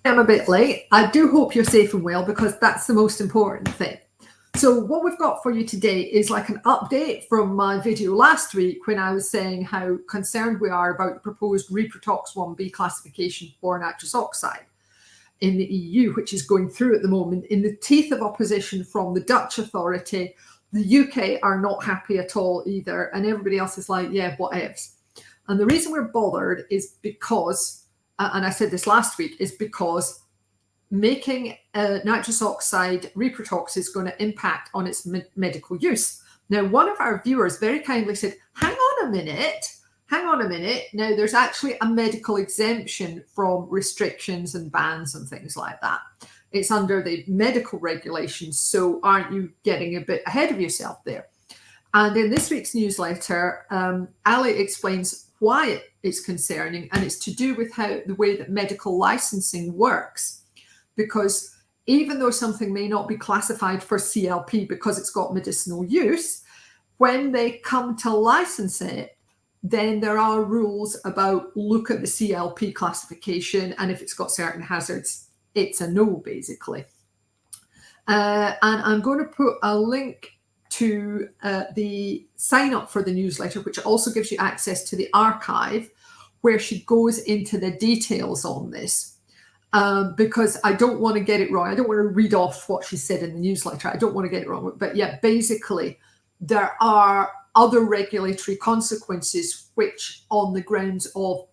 I'm a bit late. I do hope you're safe and well, because that's the most important thing. So what we've got for you today is like an update from my video last week when I was saying how concerned we are about the proposed reprotox 1B classification for nitrous oxide in the EU, which is going through at the moment in the teeth of opposition from the Dutch authority. The UK are not happy at all either, and everybody else is like, yeah, whatevs. And the reason we're bothered is because, and I said this last week, is because making nitrous oxide reprotox is going to impact on its medical use. Now, one of our viewers very kindly said, hang on a minute. Now, there's actually a medical exemption from restrictions and bans and things like that. It's under the medical regulations. So aren't you getting a bit ahead of yourself there? And in this week's newsletter, Ali explains why it's concerning, and it's to do with how the way that medical licensing works. Because even though something may not be classified for CLP because it's got medicinal use, when they come to license it, then there are rules about look at the CLP classification, and if it's got certain hazards, it's a no, basically. And I'm going to put a link to the sign up for the newsletter, which also gives you access to the archive, where she goes into the details on this. Because I don't want to get it wrong. I don't want to read off what she said in the newsletter. I don't want to get it wrong. But yeah, basically, there are other regulatory consequences which, on the grounds of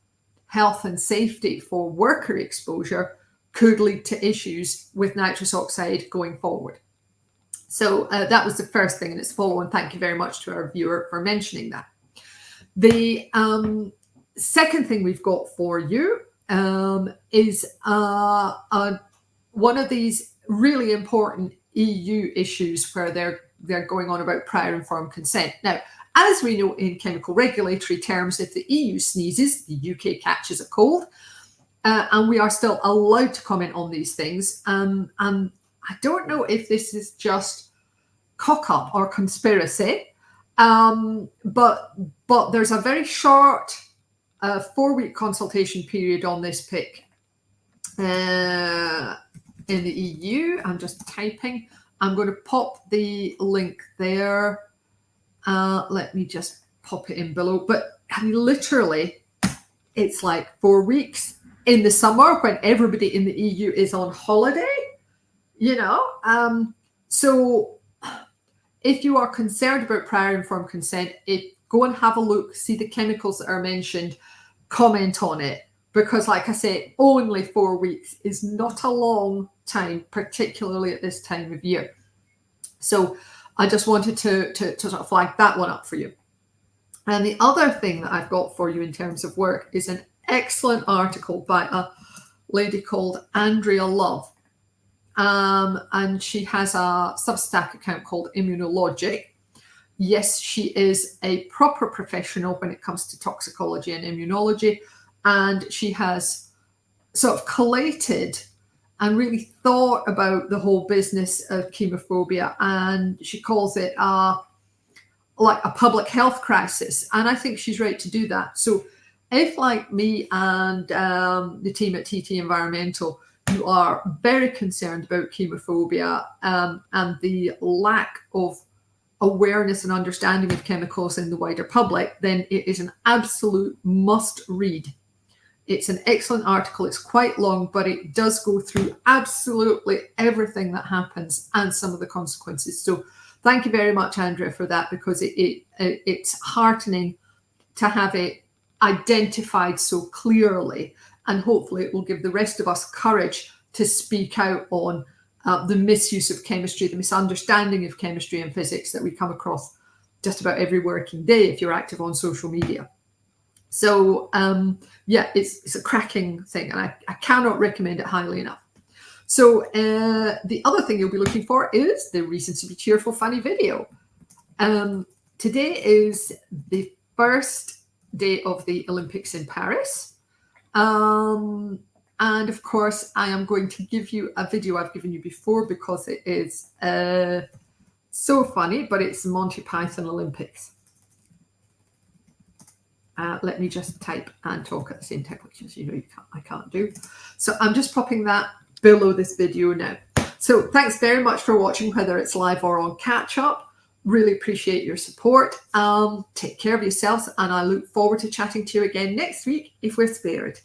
health and safety for worker exposure, could lead to issues with nitrous oxide going forward. So that was the first thing, and it's following. Thank you very much to our viewer for mentioning that. The second thing we've got for you is one of these really important EU issues where they're going on about prior informed consent. Now, as we know in chemical regulatory terms, if the EU sneezes, the UK catches a cold, and we are still allowed to comment on these things. And I don't know if this is just cock up or conspiracy, but there's a very short 4-week consultation period on this pick in the EU. I'm just typing. I'm going to pop the link there. Let me just pop it in below. But I mean, literally, it's like 4 weeks in the summer when everybody in the EU is on holiday, you know. So if you are concerned about prior informed consent, go and have a look, see the chemicals that are mentioned, comment on it, because like I say, only 4 weeks is not a long time, particularly at this time of year. So I just wanted to sort of flag that one up for you. And the other thing that I've got for you in terms of work is an excellent article by a lady called Andrea Love. And she has a Substack account called Immunologic. Yes, she is a proper professional when it comes to toxicology and immunology, and she has sort of collated and really thought about the whole business of chemophobia, and she calls it like a public health crisis, and I think she's right to do that. So if, like me and the team at TT Environmental, you are very concerned about chemophobia and the lack of awareness and understanding of chemicals in the wider public, then it is an absolute must read. It's an excellent article. It's quite long, but it does go through absolutely everything that happens and some of the consequences. So thank you very much, Andrea, for that, because it's heartening to have it identified so clearly, and hopefully it will give the rest of us courage to speak out on the misuse of chemistry, the misunderstanding of chemistry and physics that we come across just about every working day if you're active on social media. So yeah, it's a cracking thing, and I cannot recommend it highly enough. So the other thing you'll be looking for is the Reasons to Be Cheerful funny video. Today is the first day of the Olympics in Paris. And of course, I am going to give you a video I've given you before because it is so funny, but it's Monty Python Olympics. Let me just type and talk at the same time, which is, I can't do. So I'm just popping that below this video now. So thanks very much for watching, whether it's live or on catch up. Really appreciate your support. Take care of yourselves, and I look forward to chatting to you again next week if we're spared.